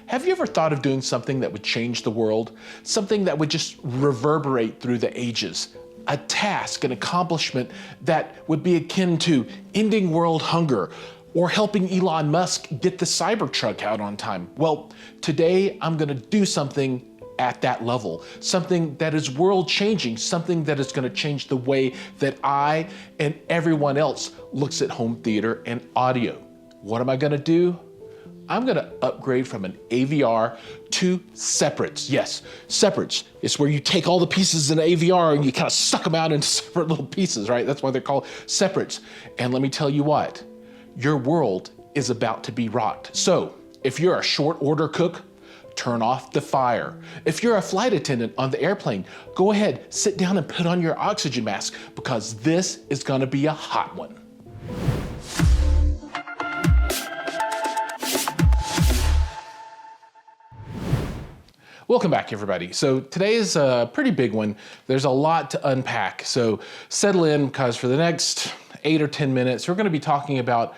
Have you ever thought of doing something that would change the world? Something that would just reverberate through the ages? A task, an accomplishment that would be akin to ending world hunger or helping Elon Musk get the Cybertruck out on time? Well, today I'm gonna do something at that level, something that is world changing, something that is gonna change the way that I and everyone else looks at home theater and audio. What am I gonna do? I'm gonna upgrade from an AVR to separates. Yes, separates. It's where you take all the pieces in AVR and you kind of suck them out into separate little pieces, right? That's why they're called separates. And let me tell you what, your world is about to be rocked. So if you're a short order cook, turn off the fire. If you're a flight attendant on the airplane, go ahead, sit down and put on your oxygen mask because this is gonna be a hot one. Welcome back, everybody. So today is a pretty big one. There's a lot to unpack. So settle in, because for the next 8 or 10 minutes, we're gonna be talking about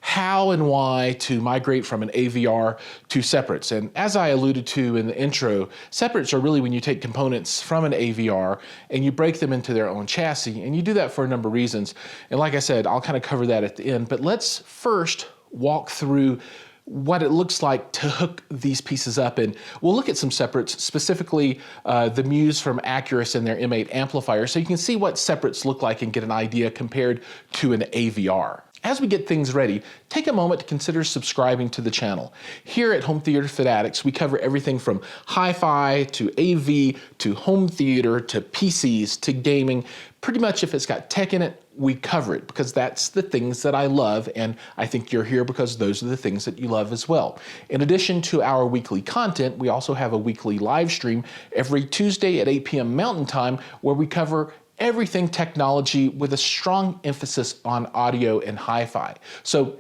how and why to migrate from an AVR to separates. And as I alluded to in the intro, separates are really when you take components from an AVR and you break them into their own chassis. And you do that for a number of reasons. And like I said, I'll kind of cover that at the end. But let's first walk through what it looks like to hook these pieces up. And we'll look at some separates, specifically the Muse from Acurus and their M8 amplifier, so you can see what separates look like and get an idea compared to an AVR. As we get things ready, take a moment to consider subscribing to the channel. Here at Home Theater Fanatics, we cover everything from hi-fi to AV to home theater to PCs to gaming. Pretty much if it's got tech in it, we cover it because that's the things that I love, and I think you're here because those are the things that you love as well. In addition to our weekly content, we also have a weekly live stream every Tuesday at 8 p.m. Mountain Time where we cover everything technology with a strong emphasis on audio and hi-fi. So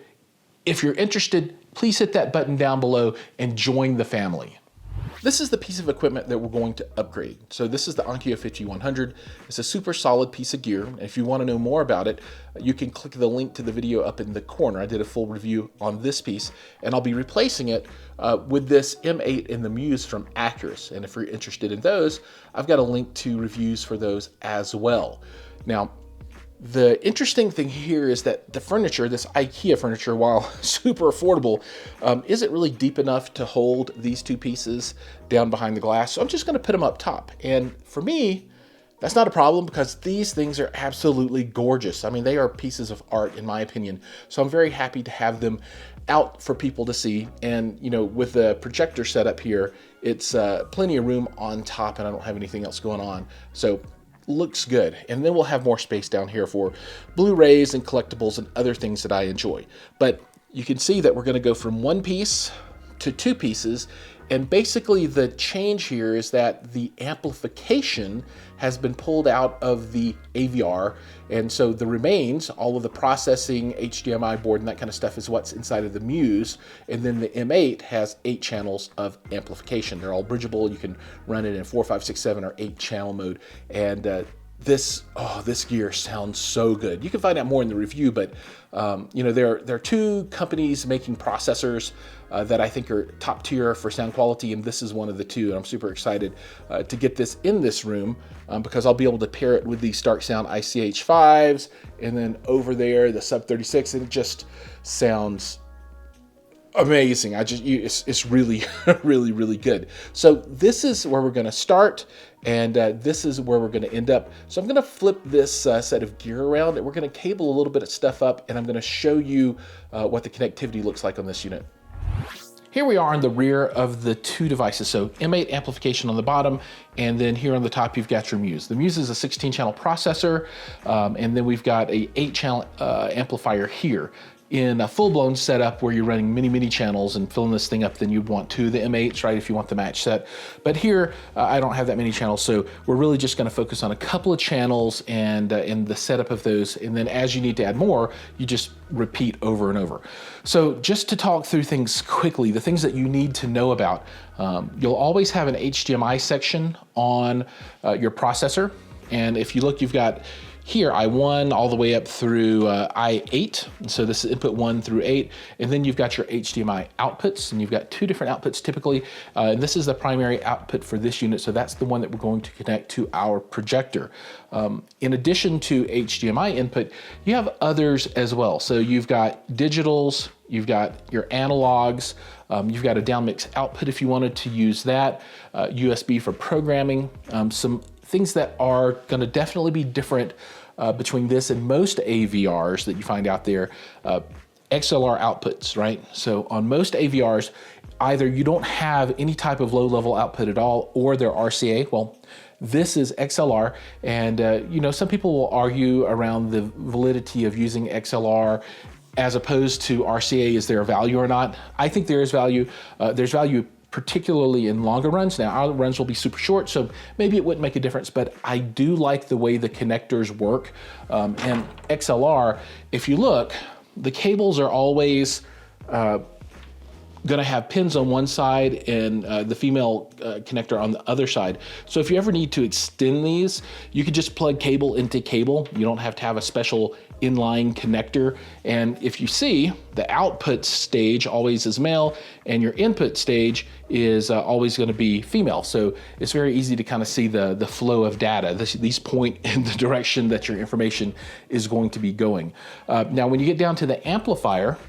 if you're interested, please hit that button down below and join the family. This is the piece of equipment that we're going to upgrade. So this is the Onkyo 5100. It's a super solid piece of gear. And if you want to know more about it, you can click the link to the video up in the corner. I did a full review on this piece, and I'll be replacing it with this M8 and the Muse from Acurus. And if you're interested in those, I've got a link to reviews for those as well. Now, the interesting thing here is that the furniture, this IKEA furniture, while super affordable, isn't really deep enough to hold these two pieces down behind the glass. So I'm just gonna put them up top. And for me, that's not a problem because these things are absolutely gorgeous. I mean, they are pieces of art in my opinion. So I'm very happy to have them out for people to see. And you know, with the projector setup here, it's plenty of room on top and I don't have anything else going on. So looks good. And then we'll have more space down here for Blu-rays and collectibles and other things that I enjoy. But you can see that we're going to go from one piece to two pieces. And basically the change here is that the amplification has been pulled out of the AVR. And so the remains, all of the processing, HDMI board and that kind of stuff is what's inside of the Muse. And then the M8 has 8 channels of amplification. They're all bridgeable. You can run it in 4, 5, 6, 7 or 8 channel mode. And this gear sounds so good. You can find out more in the review, but you know, there are 2 companies making processors that I think are top tier for sound quality, and this is one of the 2. And I'm super excited to get this in this room because I'll be able to pair it with the Stark Sound ICH5s, and then over there the Sub 36, and it just sounds amazing. It's really, really good. So this is where we're gonna start, and this is where we're gonna end up. So I'm gonna flip this set of gear around, and we're gonna cable a little bit of stuff up, and I'm gonna show you what the connectivity looks like on this unit. Here we are on the rear of the 2 devices. So M8 amplification on the bottom, and then here on the top, you've got your Muse. The Muse is a 16-channel processor, and then we've got a 8-channel amplifier here. In a full-blown setup where you're running many channels and filling this thing up, then you'd want 2 of the M8s, right, if you want the match set. But here, I don't have that many channels, so we're really just gonna focus on a couple of channels and in the setup of those, and then as you need to add more, you just repeat over and over. So just to talk through things quickly, the things that you need to know about, you'll always have an HDMI section on your processor, and if you look, you've got here, I1 all the way up through I8. And so this is input 1 through 8. And then you've got your HDMI outputs, and you've got 2 different outputs typically. And this is the primary output for this unit. So that's the one that we're going to connect to our projector. In addition to HDMI input, you have others as well. So you've got digitals, you've got your analogs, you've got a downmix output if you wanted to use that, USB for programming, some things that are gonna definitely be different between this and most AVRs that you find out there. XLR outputs, right? So on most AVRs, either you don't have any type of low-level output at all, or they're RCA. Well, this is XLR, and you know, some people will argue around the validity of using XLR as opposed to RCA. Is there a value or not? I think there is value. There's value particularly in longer runs. Now, our runs will be super short, so maybe it wouldn't make a difference, but I do like the way the connectors work. And XLR, if you look, the cables are always gonna have pins on one side and the female connector on the other side. So if you ever need to extend these, you could just plug cable into cable. You don't have to have a special inline connector. And if you see, the output stage always is male and your input stage is always gonna be female. So it's very easy to kind of see the flow of data. These point in the direction that your information is going to be going. Now, when you get down to the amplifier,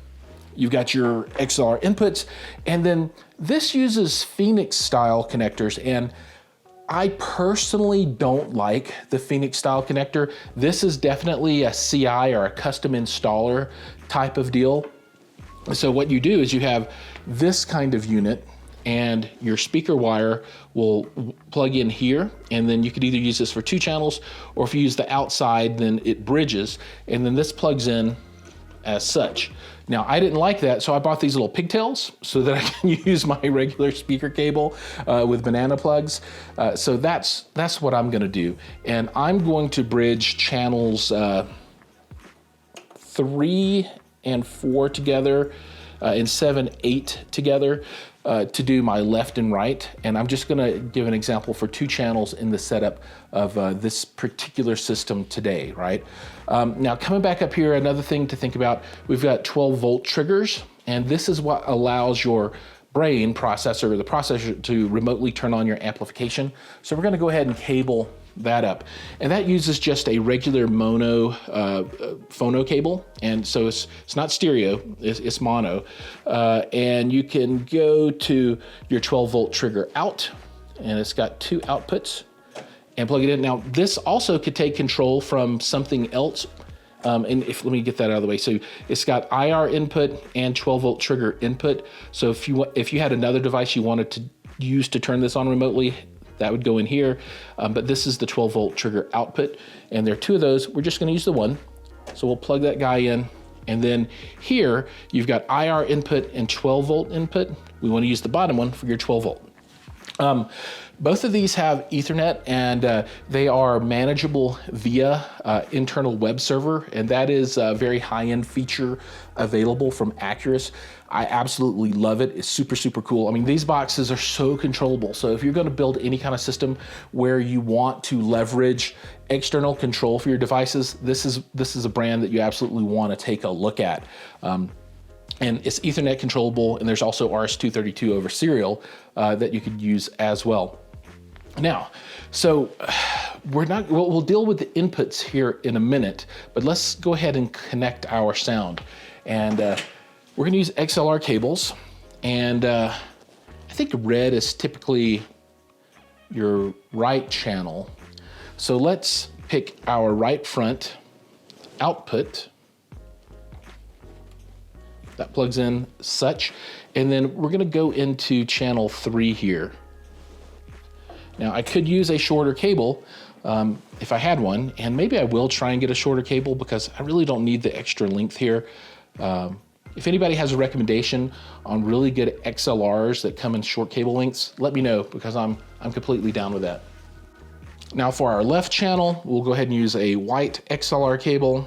you've got your XLR inputs, and then this uses Phoenix style connectors, and I personally don't like the Phoenix style connector. This is definitely a CI or a custom installer type of deal. So what you do is you have this kind of unit, and your speaker wire will plug in here, and then you could either use this for 2 channels, or if you use the outside, then it bridges, and then this plugs in as such. Now, I didn't like that, so I bought these little pigtails so that I can use my regular speaker cable with banana plugs. So that's what I'm gonna do. And I'm going to bridge channels 3 and 4 together, and 7, 8 together to do my left and right. And I'm just gonna give an example for 2 channels in the setup of this particular system today, right? Now, coming back up here, another thing to think about, we've got 12-volt triggers, and this is what allows your brain processor, or the processor, to remotely turn on your amplification. So we're gonna go ahead and cable that up. And that uses just a regular mono phono cable. And so it's not stereo, it's mono. And you can go to your 12-volt trigger out, and it's got 2 outputs, and plug it in. Now, this also could take control from something else. And let me get that out of the way. So it's got IR input and 12-volt trigger input. So if you had another device you wanted to use to turn this on remotely, that would go in here. But this is the 12-volt trigger output, and there are 2 of those. We're just gonna use the one. So we'll plug that guy in. And then here, you've got IR input and 12-volt input. We wanna use the bottom one for your 12-volt. Both of these have Ethernet, and they are manageable via internal web server, and that is a very high-end feature available from Acurus. I absolutely love it. It's super, super cool. I mean, these boxes are so controllable. So if you're gonna build any kind of system where you want to leverage external control for your devices, this is a brand that you absolutely wanna take a look at. And it's Ethernet controllable, and there's also RS-232 over serial that you could use as well. Now, so we'll deal with the inputs here in a minute, but let's go ahead and connect our sound. And we're gonna use XLR cables, and I think red is typically your right channel. So let's pick our right front output. That plugs in such, and then we're gonna go into channel 3 here. Now, I could use a shorter cable if I had one, and maybe I will try and get a shorter cable because I really don't need the extra length here. If anybody has a recommendation on really good XLRs that come in short cable lengths, let me know, because I'm completely down with that. Now for our left channel, we'll go ahead and use a white XLR cable.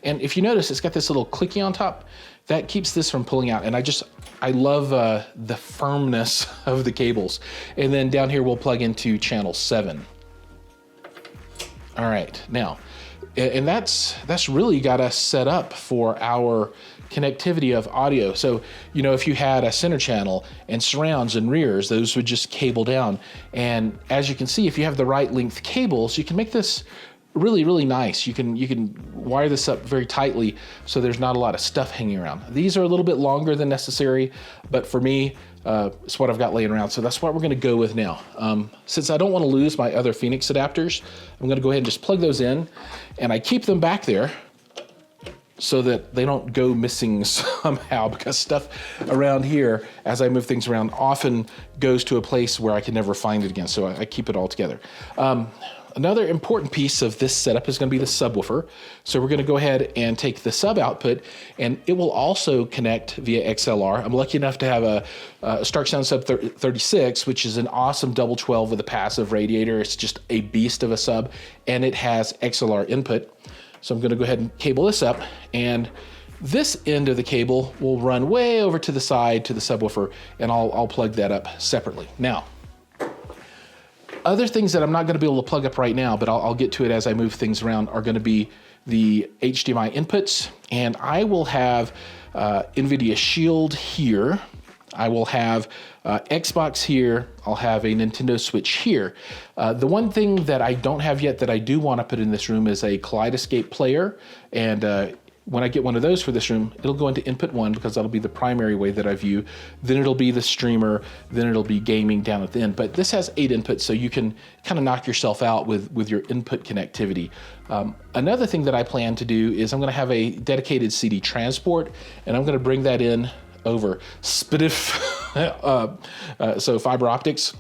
And if you notice, it's got this little clicky on top that keeps this from pulling out. And I love the firmness of the cables. And then down here, we'll plug into channel 7. All right, now, and that's really got us set up for our connectivity of audio. So, if you had a center channel and surrounds and rears, those would just cable down. And as you can see, if you have the right length cables, you can make this really, really nice. You can wire this up very tightly so there's not a lot of stuff hanging around. These are a little bit longer than necessary, but for me, it's what I've got laying around. So that's what we're gonna go with now. Since I don't wanna lose my other Phoenix adapters, I'm gonna go ahead and just plug those in, and I keep them back there so that they don't go missing somehow, because stuff around here, as I move things around, often goes to a place where I can never find it again. So I keep it all together. Another important piece of this setup is going to be the subwoofer. So we're going to go ahead and take the sub output, and it will also connect via XLR. I'm lucky enough to have a Stark Sound Sub 36, which is an awesome double 12 with a passive radiator. It's just a beast of a sub, and it has XLR input. So I'm going to go ahead and cable this up, and this end of the cable will run way over to the side to the subwoofer, and I'll plug that up separately. Now, other things that I'm not going to be able to plug up right now, but I'll get to it as I move things around, are going to be the HDMI inputs. And I will have NVIDIA Shield here. I will have Xbox here. I'll have a Nintendo Switch here. The one thing that I don't have yet that I do want to put in this room is a Kaleidoscape player. And when I get one of those for this room, it'll go into input 1 because that'll be the primary way that I view. Then it'll be the streamer, then it'll be gaming down at the end. But this has 8 inputs, so you can kind of knock yourself out with your input connectivity. Another thing that I plan to do is I'm gonna have a dedicated CD transport, and I'm gonna bring that in over SPDIF, so fiber optics,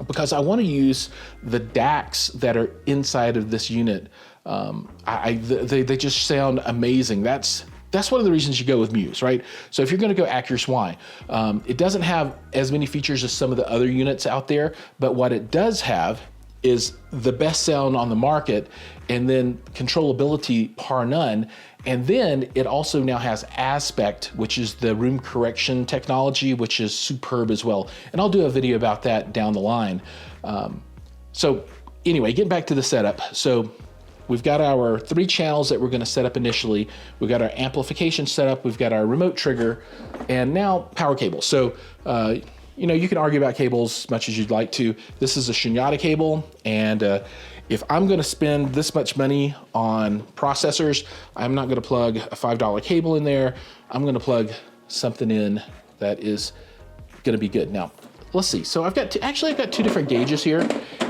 because I wanna use the DACs that are inside of this unit. They just sound amazing. That's one of the reasons you go with Muse, right? So if you're gonna go Acurus Y, it doesn't have as many features as some of the other units out there, but what it does have is the best sound on the market, and then controllability par none. And then it also now has Aspect, which is the room correction technology, which is superb as well. And I'll do a video about that down the line. So anyway, getting back to the setup. So we've got our 3 channels that we're gonna set up initially. We've got our amplification setup, we've got our remote trigger, and now power cables. So, you can argue about cables as much as you'd like to. This is a Shunyata cable, and if I'm gonna spend this much money on processors, I'm not gonna plug a $5 cable in there. I'm gonna plug something in that is gonna be good. Now, let's see. So I've got 2 different gauges here,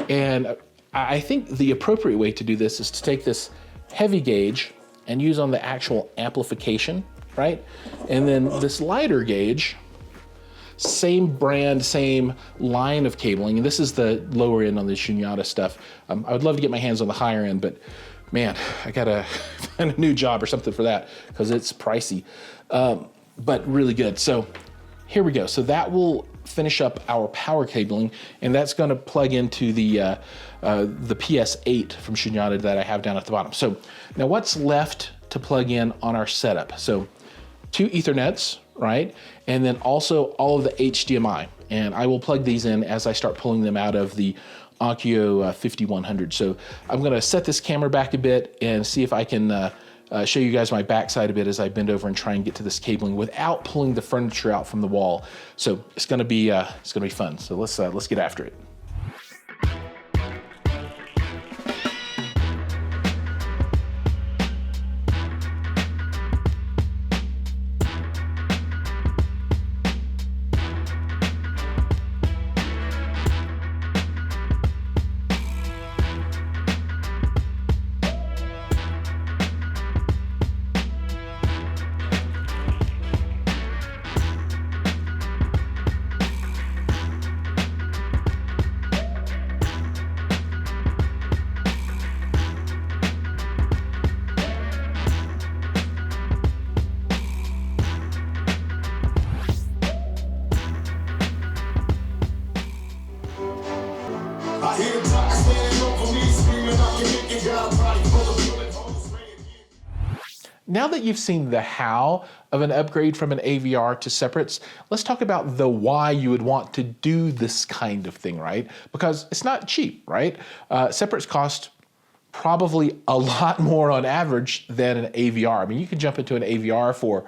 and I think the appropriate way to do this is to take this heavy gauge and use on the actual amplification, right? And then this lighter gauge, same brand, same line of cabling. And this is the lower end on the Shunyata stuff. I would love to get my hands on the higher end, but man, I gotta find a new job or something for that because it's pricey, but really good. So here we go. So that will finish up our power cabling, and that's gonna plug into the PS8 from Shunyata that I have down at the bottom. So now what's left to plug in on our setup? So 2 Ethernets, right? And then also all of the HDMI. And I will plug these in as I start pulling them out of the Onkyo 5100. So I'm gonna set this camera back a bit and see if I can show you guys my backside a bit as I bend over and try and get to this cabling without pulling the furniture out from the wall. So it's gonna be fun. So let's get after it. Now that you've seen the how of an upgrade from an AVR to separates, let's talk about the why you would want to do this kind of thing, right? Because it's not cheap, right? Separates cost probably a lot more on average than an AVR. I mean, you can jump into an AVR for,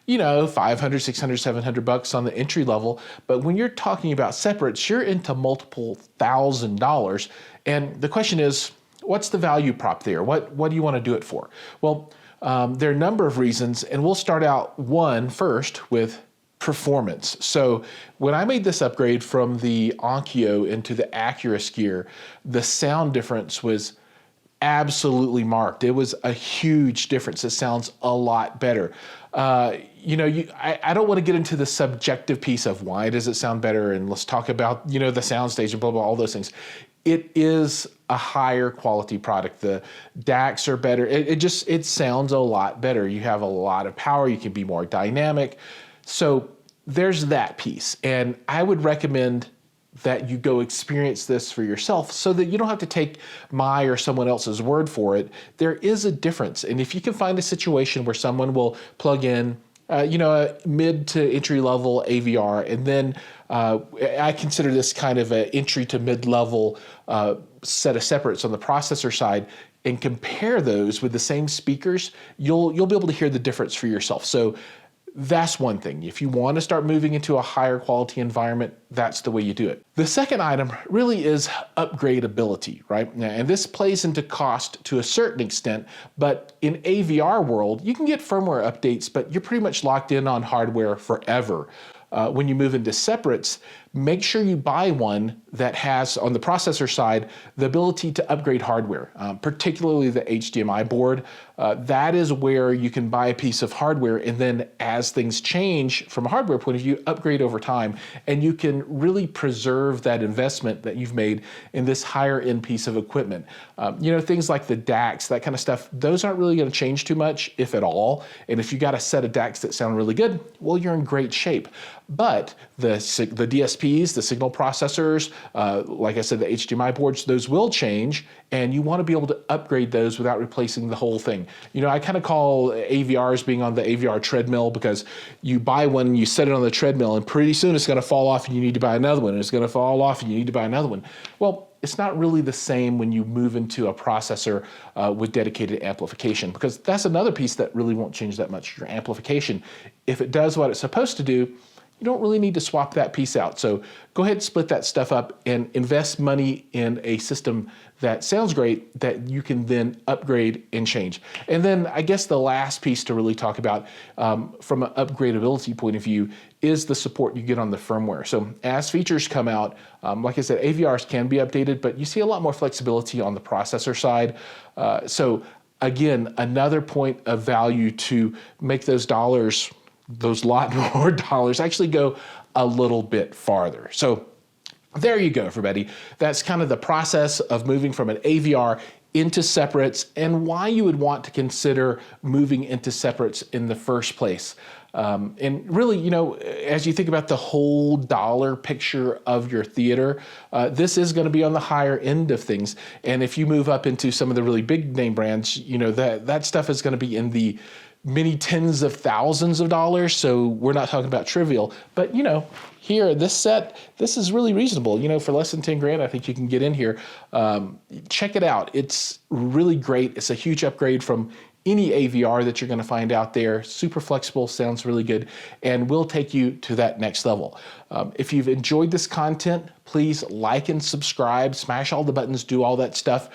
you know, 500, 600, 700 bucks on the entry level. But when you're talking about separates, you're into multiple $1,000s. And the question is, what's the value prop there? What do you want to do it for? Well, there are a number of reasons, and we'll start out first with performance. So when I made this upgrade from the Onkyo into the Acurus gear, the sound difference was absolutely marked. It was a huge difference. It sounds a lot better. You know, I don't want to get into the subjective piece of why does it sound better, and let's talk about, you know, the sound stage and blah, blah, all those things. It is a higher quality product. The DACs are better. It sounds a lot better. You have a lot of power. You can be more dynamic. So there's that piece. And I would recommend that you go experience this for yourself so that you don't have to take my or someone else's word for it. There is a difference. And if you can find a situation where someone will plug in, you know, a mid to entry level AVR, and then I consider this kind of an entry to mid level set of separates on the processor side, and compare those with the same speakers, you'll be able to hear the difference for yourself. So that's one thing. If you want to start moving into a higher quality environment, that's the way you do it. The second item really is upgradability, right? And this plays into cost to a certain extent, but in AVR world, you can get firmware updates, but you're pretty much locked in on hardware forever. When you move into separates, make sure you buy one that has, on the processor side, the ability to upgrade hardware, particularly the HDMI board. That is where you can buy a piece of hardware, and then as things change from a hardware point of view, upgrade over time, and you can really preserve that investment that you've made in this higher end piece of equipment. You know, things like the DACs, that kind of stuff, those aren't really going to change too much, if at all. And if you got a set of DACs that sound really good, well, you're in great shape. But the DSPs, the signal processors, like I said, the HDMI boards, those will change, and you want to be able to upgrade those without replacing the whole thing. You know, I kind of call AVRs being on the AVR treadmill, because you buy one and you set it on the treadmill, and pretty soon it's going to fall off and you need to buy another one, and it's going to fall off and you need to buy another one. Well, it's not really the same when you move into a processor with dedicated amplification, because that's another piece that really won't change that much. Your amplification, if it does what it's supposed to do, you don't really need to swap that piece out. So go ahead and split that stuff up and invest money in a system that sounds great, that you can then upgrade and change. And then I guess the last piece to really talk about from an upgradability point of view is the support you get on the firmware. So as features come out, like I said, AVRs can be updated, but you see a lot more flexibility on the processor side. So again, another point of value to make those dollars, those lot more dollars, actually go a little bit farther. So there you go, everybody. That's kind of the process of moving from an AVR into separates, and why you would want to consider moving into separates in the first place. And really, you know, as you think about the whole dollar picture of your theater, this is going to be on the higher end of things. And if you move up into some of the really big name brands, you know, that stuff is going to be in the many tens of thousands of dollars. So we're not talking about trivial, but you know, here, this set, this is really reasonable. You know, for less than 10 grand, I think you can get in here. Check it out. It's really great. It's a huge upgrade from any AVR that you're going to find out there. Super flexible, sounds really good, and will take you to that next level. If you've enjoyed this content, please like and subscribe, smash all the buttons, do all that stuff.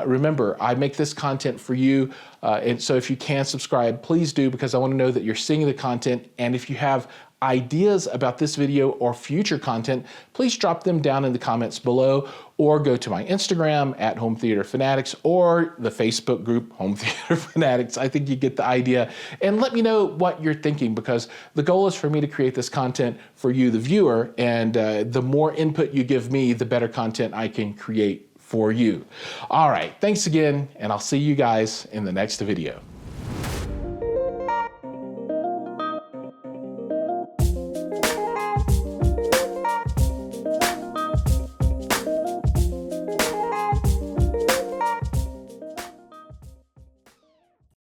Remember, I make this content for you, and so if you can subscribe, please do, because I want to know that you're seeing the content. And if you have ideas about this video or future content, please drop them down in the comments below, or go to my Instagram at Home Theater Fanatics, or the Facebook group Home Theater Fanatics. I think you get the idea. And let me know what you're thinking, because the goal is for me to create this content for you, the viewer, and the more input you give me, the better content I can create for you. All right, thanks again, and I'll see you guys in the next video.